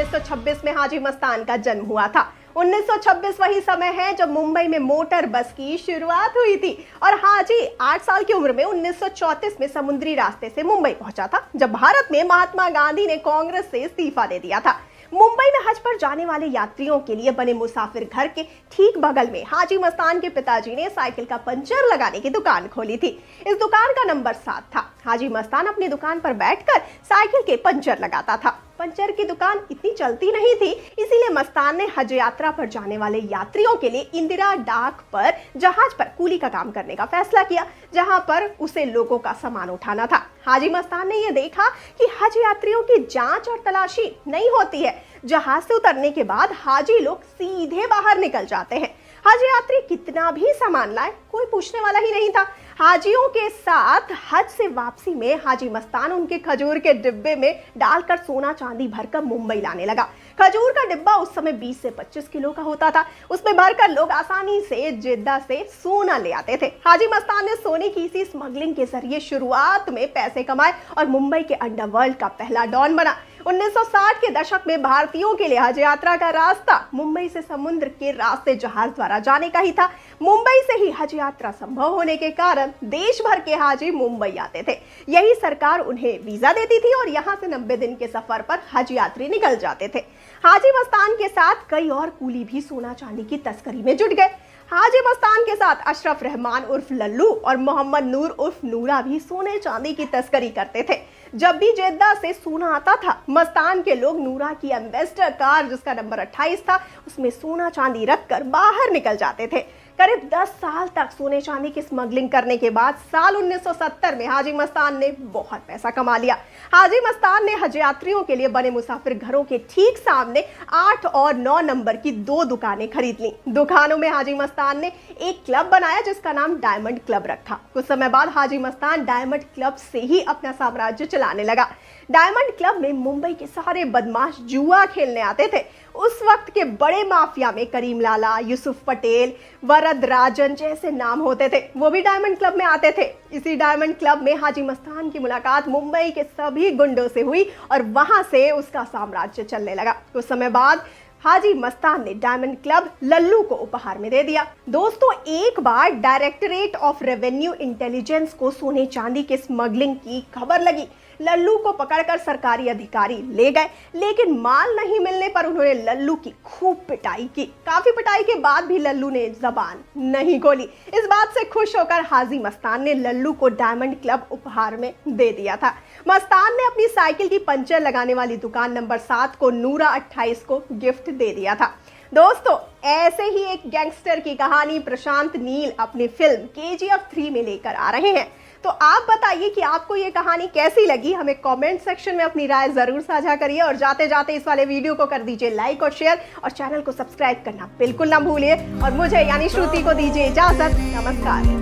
1926 में हाजी मस्तान का जन्म हुआ था। 1926 वही समय है जब मुंबई में मोटर बस की शुरुआत हुई थी और हाजी 8 साल की उम्र में 1934 में समुद्री रास्ते से मुंबई पहुंचा था, जब भारत में महात्मा गांधी ने कांग्रेस से इस्तीफा दे दिया था। मुंबई में हज पर जाने वाले यात्रियों के लिए बने मुसाफिर घर के ठीक बगल में हाजी मस्तान के पिताजी ने साइकिल का पंचर लगाने की दुकान खोली थी। इस दुकान का नंबर 7 था। हाजी मस्तान अपनी दुकान पर बैठकर साइकिल के पंचर लगाता था। पंचर की दुकान इतनी चलती नहीं थी, इसीलिए मस्तान ने हज यात्रा पर जाने वाले यात्रियों के लिए इंदिरा डाक पर जहाज पर कूली का काम करने का फैसला किया, जहां पर उसे लोगों का सामान उठाना था। हाजी मस्तान ने यह देखा कि हज यात्रियों की जांच और तलाशी नहीं होती है। जहाज से उतरने के बाद हाजी लोग सीधे बाहर निकल जाते हैं। हज यात्री कितना भी सामान लाए, कोई पूछने वाला ही नहीं था। हाजियों के साथ हज से वापसी में हाजी मस्तान उनके खजूर के डिब्बे में डालकर सोना चांदी भरकर मुंबई लाने लगा। खजूर का डिब्बा उस समय 20 से 25 किलो का होता था। उसमें भरकर लोग आसानी से जिद्दा से सोना ले आते थे। हाजी मस्तान ने सोने की इसी स्मगलिंग के जरिए शुरुआत में पैसे कमाए और मुंबई के अंडरवर्ल्ड का पहला डॉन बना। 1960 के दशक में भारतीयों के लिए हज यात्रा का रास्ता मुंबई से समुद्र के रास्ते जहाज द्वारा जाने का ही था। मुंबई से ही हज यात्रा संभव होने के कारण देश भर के हाजी मुंबई आते थे। यही सरकार उन्हें वीजा देती थी और यहाँ से 90 दिन के सफर पर हज यात्री निकल जाते थे। हाजी मस्तान के साथ कई और कूली भी सोना चांदी की तस्करी में जुट गए। हाजी मस्तान के साथ अशरफ रहमान उर्फ लल्लू और मोहम्मद नूर उर्फ नूरा भी सोने चांदी की तस्करी करते थे। जब भी जेद्दा से सोना आता था, मस्तान के लोग नूरा की एम्बेसडर कार जिसका नंबर 28 था, उसमें सोना चांदी रखकर बाहर निकल जाते थे। करीब 10 साल तक सोने चांदी की स्मगलिंग करने के बाद साल 1970 में हाजी मस्तान ने बहुत पैसा कमा लिया। हाजी मस्तान ने हज यात्रियों के लिए बने मुसाफिर घरों के ठीक सामने 8 और 9 नंबर की 2 दुकानें खरीद ली। दुकानों में हाजी मस्तान ने एक क्लब बनाया जिसका नाम डायमंड क्लब रखा। कुछ समय बाद हाजी मस्तान डायमंड क्लब से ही अपना साम्राज्य चलाने लगा। डायमंड क्लब में मुंबई के सारे बदमाश जुआ खेलने आते थे। उस वक्त के बड़े माफिया में करीम लाला, यूसुफ पटेल, वरद राजन जैसे नाम होते थे, वो भी डायमंड क्लब में आते थे। इसी डायमंड क्लब में हाजी मस्तान की मुलाकात मुंबई के सभी गुंडों से हुई और वहां से उसका साम्राज्य चलने लगा। कुछ समय बाद हाजी मस्तान ने डायमंड क्लब लल्लू को उपहार में दे दिया। दोस्तों, एक बार डायरेक्टरेट ऑफ रेवेन्यू इंटेलिजेंस को सोने चांदी के स्मगलिंग की खबर लगी। लल्लू को पकड़कर सरकारी अधिकारी ले गए, लेकिन माल नहीं मिलने पर उन्होंने लल्लू की खूब पिटाई की। काफी पिटाई के बाद भी लल्लू ने जबान नहीं खोली। इस बात से खुश होकर हाजी मस्तान ने लल्लू को डायमंड क्लब उपहार में दे दिया था। मस्तान ने अपनी साइकिल की पंचर लगाने वाली दुकान नंबर 7 को नूरा 28 को गिफ्ट दे दिया था। दोस्तों, ऐसे ही एक गैंगस्टर की कहानी प्रशांत नील अपनी फिल्म KGF 3 में लेकर आ रहे हैं। तो आप बताइए कि आपको ये कहानी कैसी लगी। हमें कमेंट सेक्शन में अपनी राय जरूर साझा करिए और जाते जाते इस वाले वीडियो को कर दीजिए लाइक और शेयर और चैनल को सब्सक्राइब करना बिल्कुल ना भूलिए। और मुझे यानी श्रुति को दीजिए इजाजत। नमस्कार।